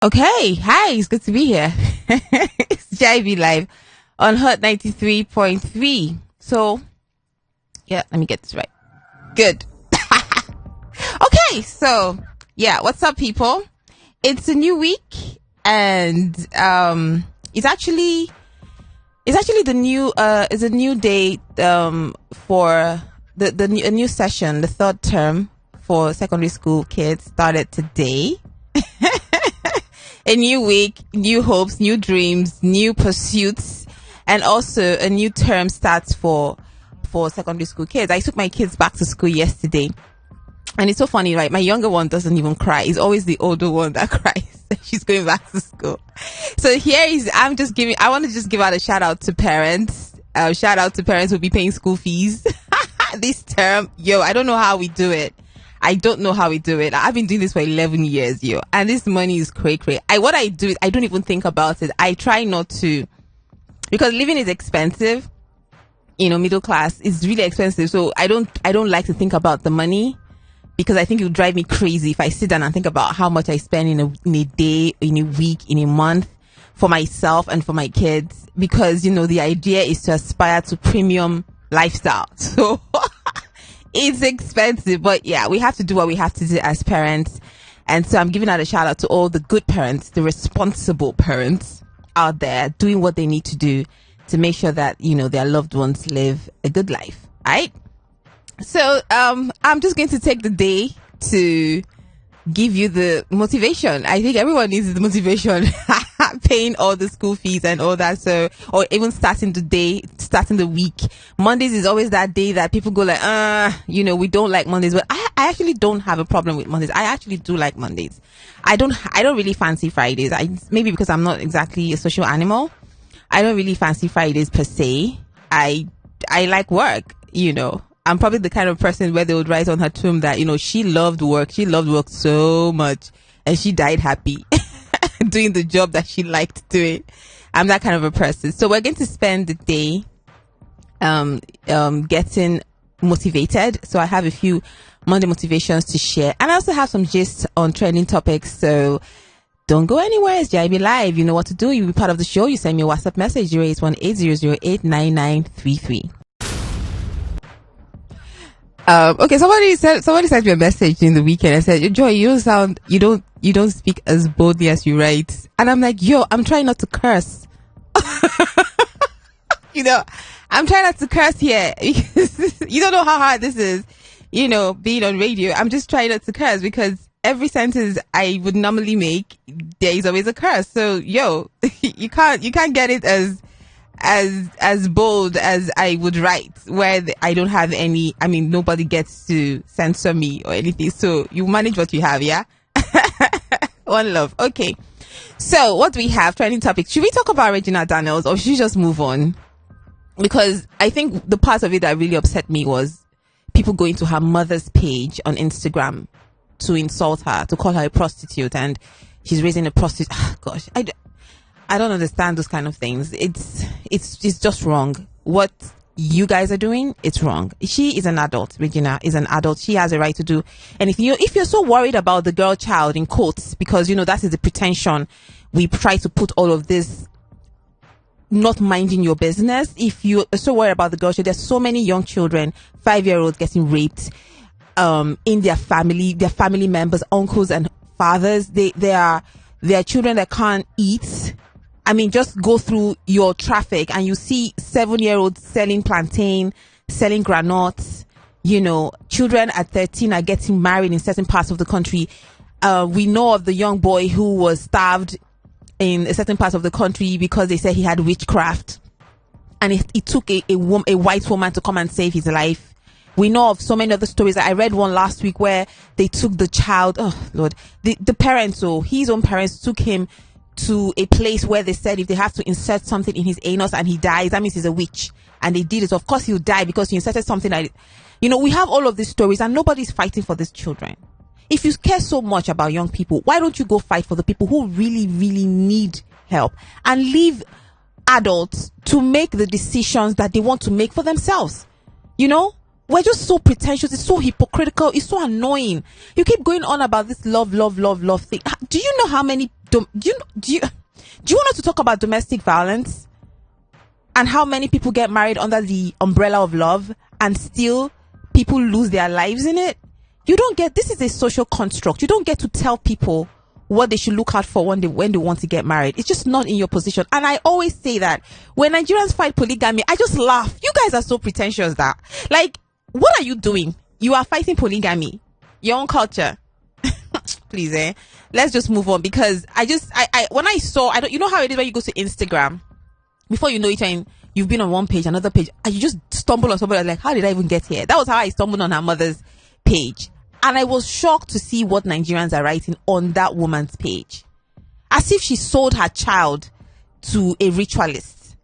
Okay, hi, it's good to be here. It's JIB Live on Hot 93.3. So, yeah, let me get this right. Good. Okay, so, yeah, what's up, people? It's a new week, and it's a new day for a new session. The third term for secondary school kids started today. A new week, new hopes, new dreams, new pursuits, and also a new term starts for secondary school kids. I took my kids back to school yesterday, and it's so funny, right? My younger one doesn't even cry. It's always the older one that cries. She's going back to school. So I want to just give out a shout out to parents. Shout out to parents who'll be paying school fees this term. Yo, I don't know how we do it. I've been doing this for 11 years, yo. And this money is cray. What I do is I don't even think about it. I try not to, because living is expensive. Middle class is really expensive. So I don't like to think about the money, because I think it would drive me crazy if I sit down and think about how much I spend in a day, in a week, in a month for myself and for my kids. Because, the idea is to aspire to premium lifestyle. So it's expensive, but yeah, we have to do what we have to do as parents. And so I'm giving out a shout out to all the good parents, the responsible parents out there doing what they need to do to make sure that, their loved ones live a good life. All right. So, I'm just going to take the day to give you the motivation. I think everyone needs the motivation, paying all the school fees and all that. So, or even starting the week. Mondays is always that day that people go like, we don't like Mondays, but I actually don't have a problem with Mondays. I actually do like Mondays. I don't really fancy Fridays. Maybe because I'm not exactly a social animal. I don't really fancy Fridays per se. I like work, I'm probably the kind of person where they would write on her tomb that, she loved work. She loved work so much, and she died happy doing the job that she liked doing. I'm that kind of a person. So we're going to spend the day getting motivated. So I have a few Monday motivations to share, and I also have some gist on trending topics. So don't go anywhere. It's JIB Live. You know what to do. You'll be part of the show. You send me a WhatsApp message, 08180089933. Okay, somebody sent me a message during the weekend. I said, Joy, you don't speak as boldly as you write. And I'm like, yo, I'm trying not to curse. I'm trying not to curse here, because you don't know how hard this is, being on radio. I'm just trying not to curse, because every sentence I would normally make, there is always a curse. So, yo, you can't get it as bold as I would write, where I don't have any, nobody gets to censor me or anything. So you manage what you have, yeah? One love. Okay. So what do we have? Trending topics. Should we talk about Regina Daniels, or should we just move on? Because I think the part of it that really upset me was people going to her mother's page on Instagram to insult her, to call her a prostitute, and she's raising a prostitute. Oh, gosh, I don't understand those kind of things. It's just wrong. What you guys are doing, it's wrong. She is an adult. Regina is an adult. She has a right to do anything. If you're so worried about the girl child, in quotes, because that is the pretension we try to put all of this, not minding your business. If you are so worried about the girl child, there's so many young children, 5-year-olds getting raped in their family members, uncles and fathers. They are children that can't eat. Just go through your traffic and you see 7-year-olds selling plantain, selling granuts. Children at 13 are getting married in certain parts of the country. We know of the young boy who was starved in a certain part of the country because they said he had witchcraft, and it took a white woman to come and save his life. We know of so many other stories. I read one last week where they took the child. Oh Lord, the parents, his own parents, took him to a place where they said if they have to insert something in his anus and he dies, that means he's a witch. And they did it. So of course he'll die because he inserted something like, we have all of these stories, and nobody's fighting for these children. If you care so much about young people, why don't you go fight for the people who really, really need help, and leave adults to make the decisions that they want to make for themselves? We're just so pretentious. It's so hypocritical. It's so annoying. You keep going on about this love thing. Do you know how many do you want us to talk about domestic violence and how many people get married under the umbrella of love and still people lose their lives in it? You don't get, this is a social construct. You don't get to tell people what they should look out for when they want to get married. It's just not in your position. And I always say that when Nigerians fight polygamy, I just laugh. You guys are so pretentious that, like, what are you doing? You are fighting polygamy, your own culture. Please, let's just move on, because when I saw, you know how it is when you go to Instagram, before you know it, and you've been on one page, another page, and you just stumble on somebody like, how did I even get here? That was how I stumbled on her mother's page. And I was shocked to see what Nigerians are writing on that woman's page. As if she sold her child to a ritualist.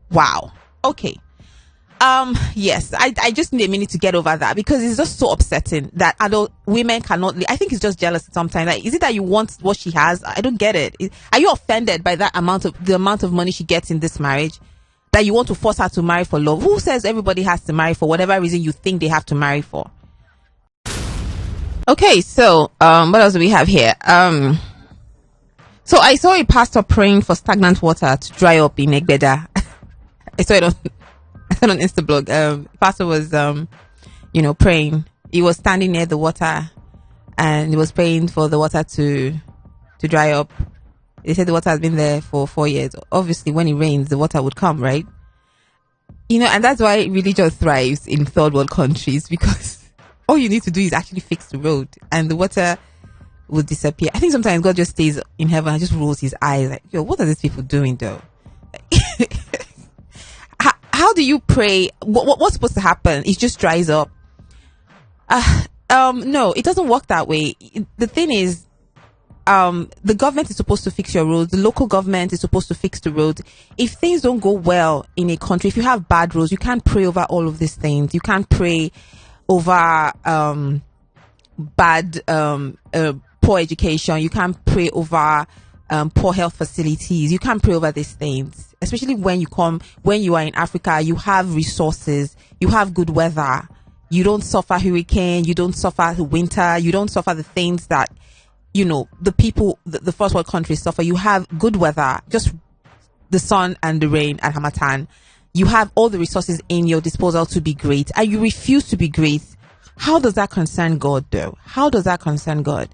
Wow. Okay. Yes, I just need a minute to get over that, because it's just so upsetting that adult women cannot I think it's just jealousy sometimes. Like, is it that you want what she has? I don't get it. Are you offended by the amount of money she gets in this marriage, that you want to force her to marry for love? Who says everybody has to marry for whatever reason you think they have to marry for? Okay, so what else do we have here? So I saw a pastor praying for stagnant water to dry up in Egbeda. I saw it on Instablog. Pastor was praying. He was standing near the water and he was praying for the water to dry up. They said the water has been there for 4 years. Obviously, when it rains, the water would come, right? And that's why religion thrives in third world countries, because all you need to do is actually fix the road and the water will disappear. I think sometimes God just stays in heaven and just rolls his eyes like, yo, what are these people doing though? How do you pray? What's supposed to happen? It just dries up. No, it doesn't work that way. The thing is, the government is supposed to fix your roads. The local government is supposed to fix the roads. If things don't go well in a country, if you have bad roads, you can't pray over all of these things. You can't pray over bad poor education. You can't pray over poor health facilities. You can't pray over these things, especially when you are in Africa. You have resources, you have good weather, you don't suffer hurricane, you don't suffer the winter, you don't suffer the things that the people, the first world countries suffer. You have good weather, just the sun and the rain at Hamatan. You have all the resources in your disposal to be great, and you refuse to be great. How does that concern God though? How does that concern God?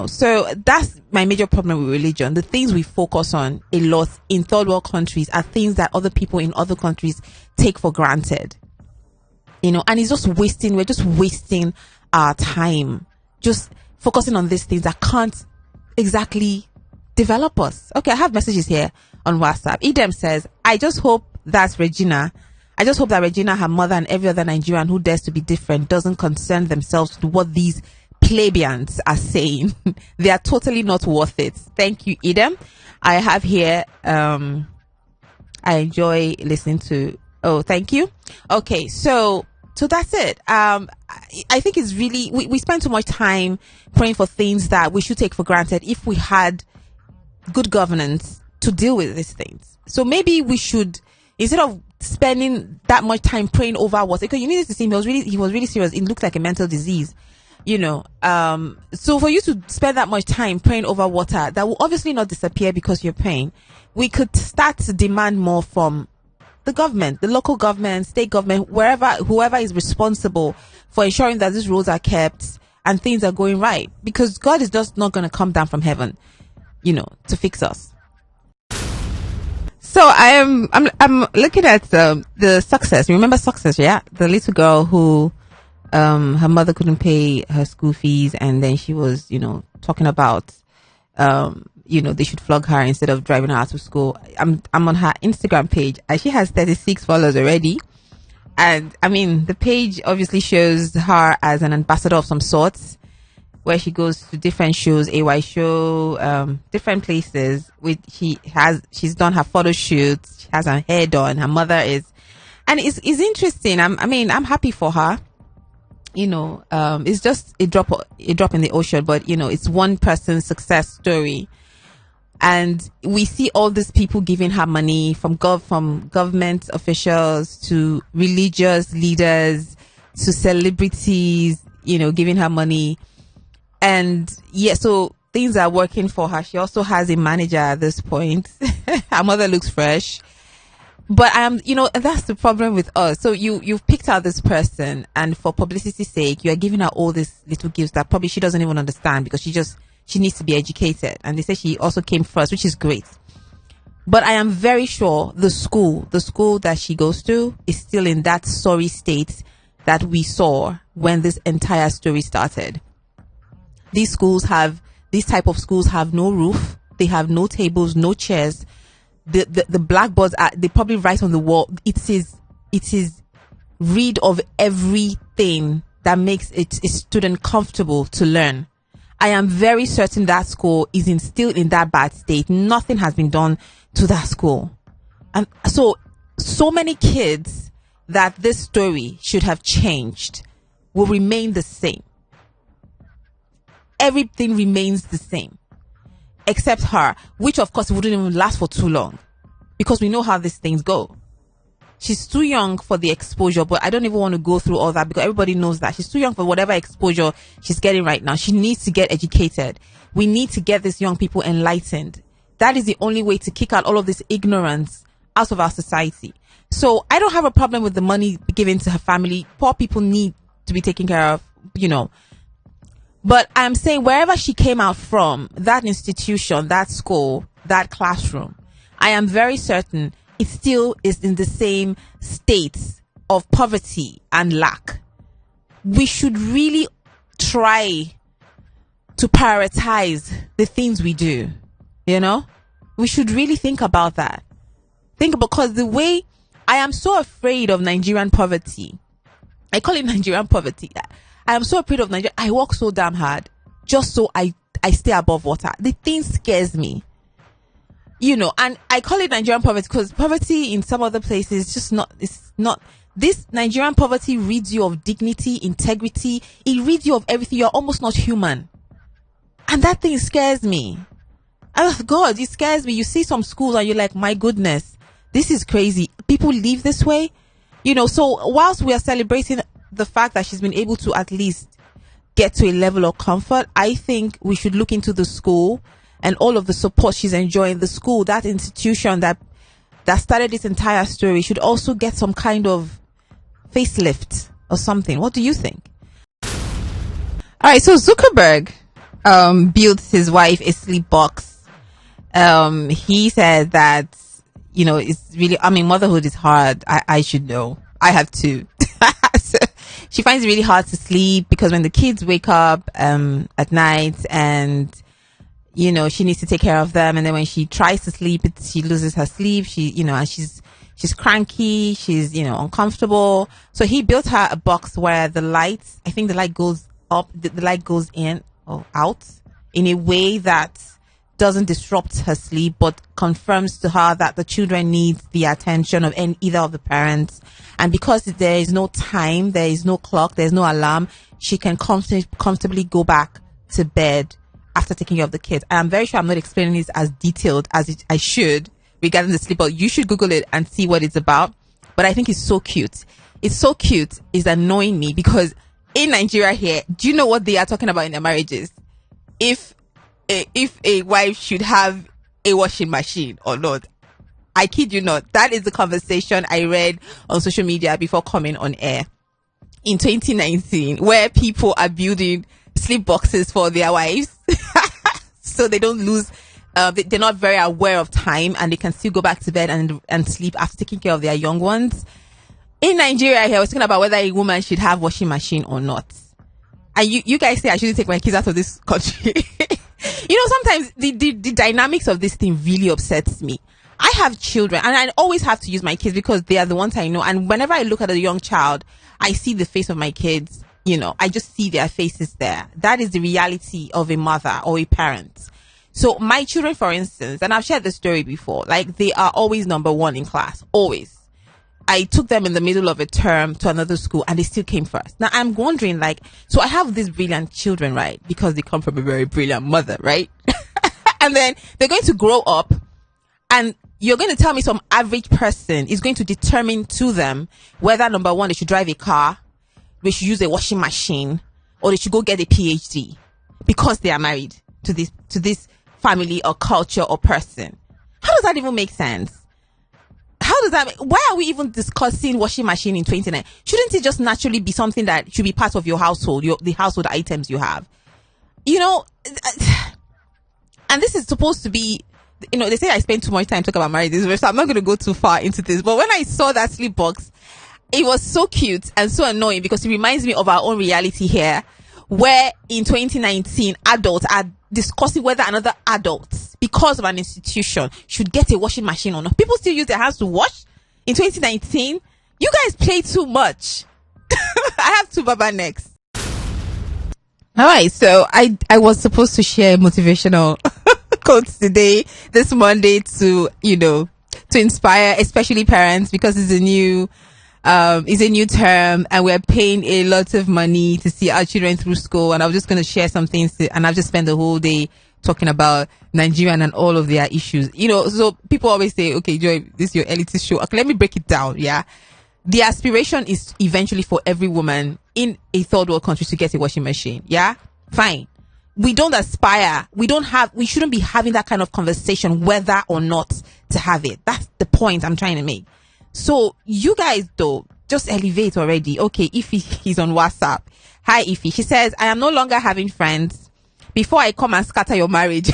So that's my major problem with religion. The things we focus on a lot in third world countries are things that other people in other countries take for granted. And it's just we're just wasting our time, just focusing on these things that can't exactly develop us. Okay, I have messages here on WhatsApp. Idem says, I just hope that Regina, her mother, and every other Nigerian who dares to be different doesn't concern themselves with what these plebeians are saying. They are totally not worth it. Thank you, Idem. I have here, I enjoy listening to, thank you. Okay, so that's it. I think it's really, we spend too much time praying for things that we should take for granted if we had good governance to deal with these things. So maybe we should, instead of spending that much time praying over water, because you needed to see him, he was really serious. It looked like a mental disease, so for you to spend that much time praying over water that will obviously not disappear because you're praying, we could start to demand more from the government, the local government, state government, whoever is responsible for ensuring that these roads are kept and things are going right, because God is just not going to come down from heaven, to fix us. So I'm looking at the Success. Remember Success? Yeah, the little girl who her mother couldn't pay her school fees, and then she was talking about they should flog her instead of driving her to school. I'm on her Instagram page, and she has 36 followers already. And I mean, the page obviously shows her as an ambassador of some sorts, where she goes to different shows, AY show, different places. She's done her photo shoots. She has her hair done. Her mother is, and it's interesting. I'm happy for her. It's just a drop in the ocean, but it's one person's success story. And we see all these people giving her money, from government officials to religious leaders to celebrities, giving her money. And yeah, so things are working for her. She also has a manager at this point. Her mother looks fresh. But that's the problem with us. So you've picked out this person, and for publicity's sake, you are giving her all these little gifts that probably she doesn't even understand, because she needs to be educated. And they say she also came first, which is great. But I am very sure the school that she goes to is still in that sorry state that we saw when this entire story started. These type of schools have no roof. They have no tables, no chairs. The blackboards they probably write on the wall. It is rid of everything that makes a student comfortable to learn. I am very certain that school is still in that bad state. Nothing has been done to that school. And so many kids that this story should have changed will remain the same. Everything remains the same. Except her, which of course wouldn't even last for too long, because we know how these things go. She's too young for the exposure, but I don't even want to go through all that, because everybody knows that she's too young for whatever exposure she's getting right now. She needs to get educated. We need to get these young people enlightened. That is the only way to kick out all of this ignorance out of our society. So I don't have a problem with the money given to her family. Poor people need to be taken care of, But I'm saying wherever she came out from, that institution, that school, that classroom, I am very certain it still is in the same state of poverty and lack. We should really try to prioritize the things we do, We should really think about that. Because the way I am so afraid of Nigerian poverty, I call it Nigerian poverty. I am so afraid of Nigeria. I work so damn hard just so I stay above water. The thing scares me, and I call it Nigerian poverty because poverty in some other places it's not. This Nigerian poverty rids you of dignity, integrity. It rids you of everything. You're almost not human. And that thing scares me. Oh God, it scares me. You see some schools and you're like, my goodness, this is crazy. People live this way, so whilst we are celebrating the fact that she's been able to at least get to a level of comfort, I think we should look into the school and all of the support she's enjoying. The school, that institution that started this entire story, should also get some kind of facelift or something. What do you think? All right, so Zuckerberg built his wife a sleep box. He said that, it's really, motherhood is hard. I should know. I have two. So she finds it really hard to sleep because when the kids wake up at night and she needs to take care of them, and then when she tries to sleep, she loses her sleep. And she's cranky, she's uncomfortable. So he built her a box where the light goes up, the light goes in or out in a way that doesn't disrupt her sleep, but confirms to her that the children need the attention of either of the parents. And because there is no time, there is no clock, there's no alarm, she can comfortably go back to bed after taking care of the kids. And I'm very sure I'm not explaining this as detailed as I should regarding the sleep, but you should Google it and see what it's about. But I think it's so cute. It's so cute. It's annoying me because in Nigeria here, do you know what they are talking about in their marriages? If a wife should have a washing machine or not. I kid you not. That is the conversation I read on social media before coming on air in 2019, where people are building sleep boxes for their wives so they don't lose. They're not very aware of time and they can still go back to bed and sleep after taking care of their young ones. In Nigeria here, I was talking about whether a woman should have washing machine or not. And you guys say I shouldn't take my kids out of this country. Sometimes the dynamics of this thing really upsets me. I have children and I always have to use my kids because they are the ones I know. And whenever I look at a young child, I see the face of my kids. I just see their faces there. That is the reality of a mother or a parent. So my children, for instance, and I've shared this story before, like they are always number one in class, always. I took them in the middle of a term to another school and they still came first. Now I'm wondering so I have these brilliant children, right? Because they come from a very brilliant mother, right? And then they're going to grow up and you're going to tell me some average person is going to determine to them whether, number one, they should drive a car, they should use a washing machine, or they should go get a PhD because they are married. this family or culture or person. How does that even make sense? How does that? Why are we even discussing washing machine in 29? Shouldn't it just naturally be something that should be part of your household, the household items you have? You know, and this is supposed to be, you know, they say I spend too much time talking about marriages, so I'm not going to go too far into this. But when I saw that sleep box, it was so cute and so annoying because it reminds me of our own reality here, where in 2019, adults are discussing whether another adult, because of an institution, should get a washing machine or not. People still use their hands to wash in 2019. You guys play too much. I have two baba next. All right, so I was supposed to share motivational quotes today, this Monday, to, you know, to inspire, especially parents, because it's a new term and we're paying a lot of money to see our children through school. And I was just going to share some things and I've just spent the whole day talking about Nigerian and all of their issues. You know, so people always say, okay, Joy, this is your elitist show. Okay, let me break it down. Yeah. The aspiration is eventually for every woman in a third world country to get a washing machine. Yeah. Fine. We don't aspire. We shouldn't be having that kind of conversation whether or not to have it. That's the point I'm trying to make. So you guys, though, just elevate already. Okay, Ify, he's on WhatsApp. Hi, Ify. She says, I am no longer having friends. Before I come and scatter your marriage,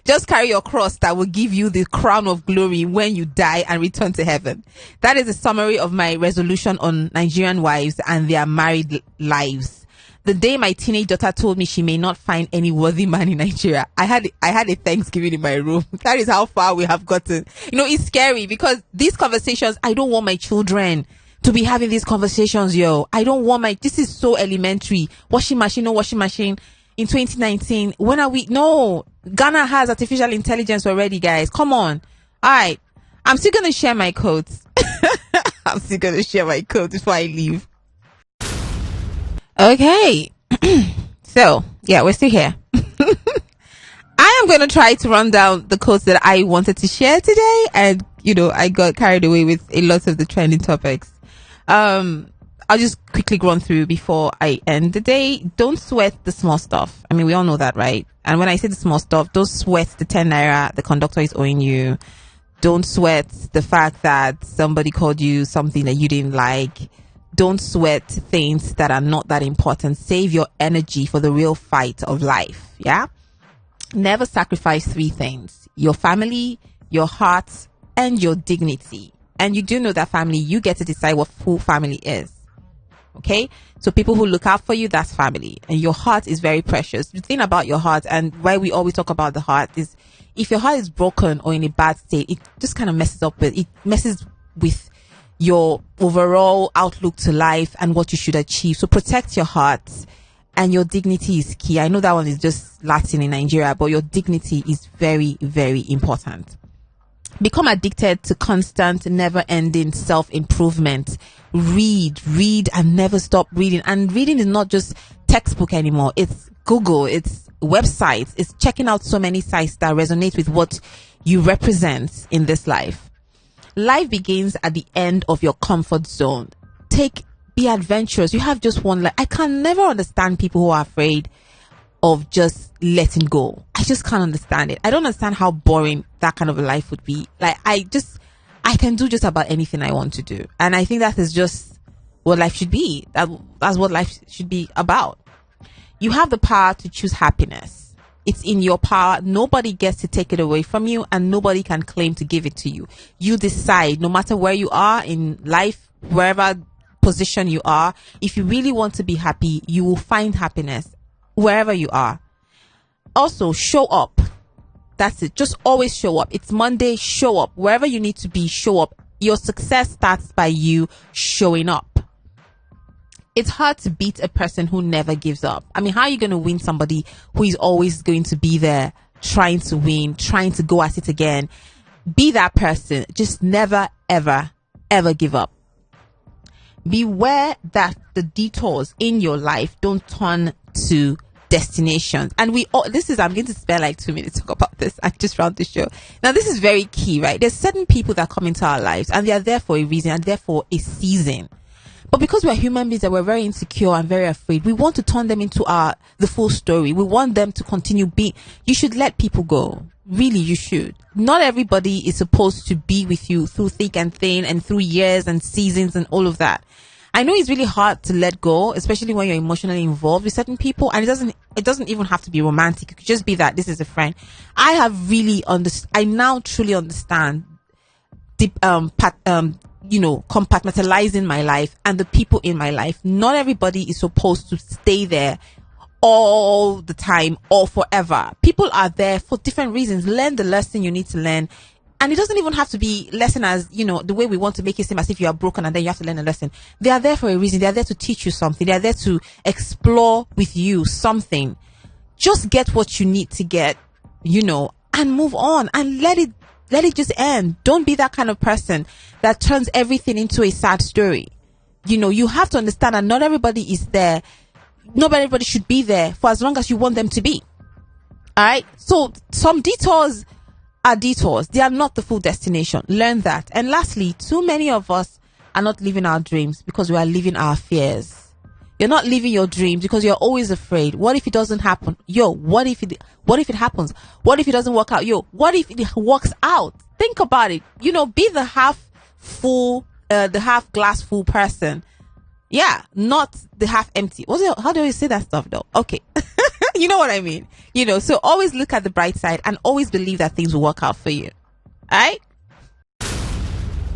just carry your cross that will give you the crown of glory when you die and return to heaven. That is a summary of my resolution on Nigerian wives and their married lives. The day my teenage daughter told me she may not find any worthy man in Nigeria, I had a Thanksgiving in my room. That is how far we have gotten. You know, it's scary because these conversations, I don't want my children to be having these conversations, yo. I don't want this is so elementary. Washing machine, no washing machine in 2019. When are we? No, Ghana has artificial intelligence already, guys. Come on. All right. I'm still going to share my quotes. I'm still going to share my quotes before I leave. Okay. So, yeah, we're still here. I am going to try to run down the quotes that I wanted to share today. And, you know, I got carried away with a lot of the trending topics. I'll just quickly run through before I end the day. Don't sweat the small stuff. I mean, we all know that, right? And when I say the small stuff, don't sweat the 10 naira the conductor is owing you. Don't sweat the fact that somebody called you something that you didn't like. Don't sweat things that are not that important. Save your energy for the real fight of life. Yeah. Never sacrifice three things: your family, your heart, and your dignity. And you do know that family, you get to decide who family is. Okay. So people who look out for you, that's family. And your heart is very precious. The thing about your heart, and why we always talk about the heart, is if your heart is broken or in a bad state, it just kind of messes with your overall outlook to life and what you should achieve. So protect your heart, and your dignity is key. I know that one is just Latin in Nigeria, but your dignity is very, very important. Become addicted to constant, never-ending self-improvement. Read, and never stop reading. And reading is not just textbook anymore. It's Google, it's websites, it's checking out so many sites that resonate with what you represent in this life. Life begins at the end of your comfort zone. Be adventurous. You have just one life. I can never understand people who are afraid of just letting go. I just can't understand it. I don't understand how boring that kind of a life would be. Like, I can do just about anything I want to do. And I think that is just what life should be. That's what life should be about. You have the power to choose happiness. It's in your power. Nobody gets to take it away from you, and nobody can claim to give it to you. You decide, no matter where you are in life, wherever position you are, if you really want to be happy, you will find happiness wherever you are. Also, show up. That's it. Just always show up. It's Monday. Show up. Wherever you need to be, show up. Your success starts by you showing up. It's hard to beat a person who never gives up. I mean, how are you going to win somebody who is always going to be there, trying to win, trying to go at it again? Be that person. Just never, ever, ever give up. Beware that the detours in your life don't turn to destinations. And I'm going to spend like 2 minutes to talk about this. I just round the show. Now, this is very key, right? There's certain people that come into our lives and they are there for a reason and there for a season. But because we're human beings and we're very insecure and very afraid, we want to turn them into the full story. We want them to continue being. You should let people go. Really, you should. Not everybody is supposed to be with you through thick and thin and through years and seasons and all of that. I know it's really hard to let go, especially when you're emotionally involved with certain people, and it doesn't even have to be romantic. It could just be that this is a friend. I have really I now truly understand the compartmentalizing my life and the people in my life. Not everybody is supposed to stay there all the time or forever. People are there for different reasons. Learn the lesson you need to learn. And it doesn't even have to be lesson as, the way we want to make it seem as if you are broken and then you have to learn a lesson. They are there for a reason. They are there to teach you something. They are there to explore with you something. Just get what you need to get, and move on and let it just end. Don't be that kind of person that turns everything into a sad story. You have to understand that not everybody is there. Not everybody should be there for as long as you want them to be. All right. So some detours are detours. They are not the full destination. Learn that. And lastly, too many of us are not living our dreams because we are living our fears. You're not living your dreams because you're always afraid. What if it doesn't happen? What if it happens? What if it doesn't work out? What if it works out? Think about it. Be the half full, the half glass full person. Yeah, not the half empty. How do you say that stuff though? Okay. You know what I mean? So always look at the bright side and always believe that things will work out for you. All right?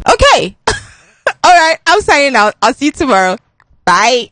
Okay. All right. I'm signing out. I'll see you tomorrow. Bye.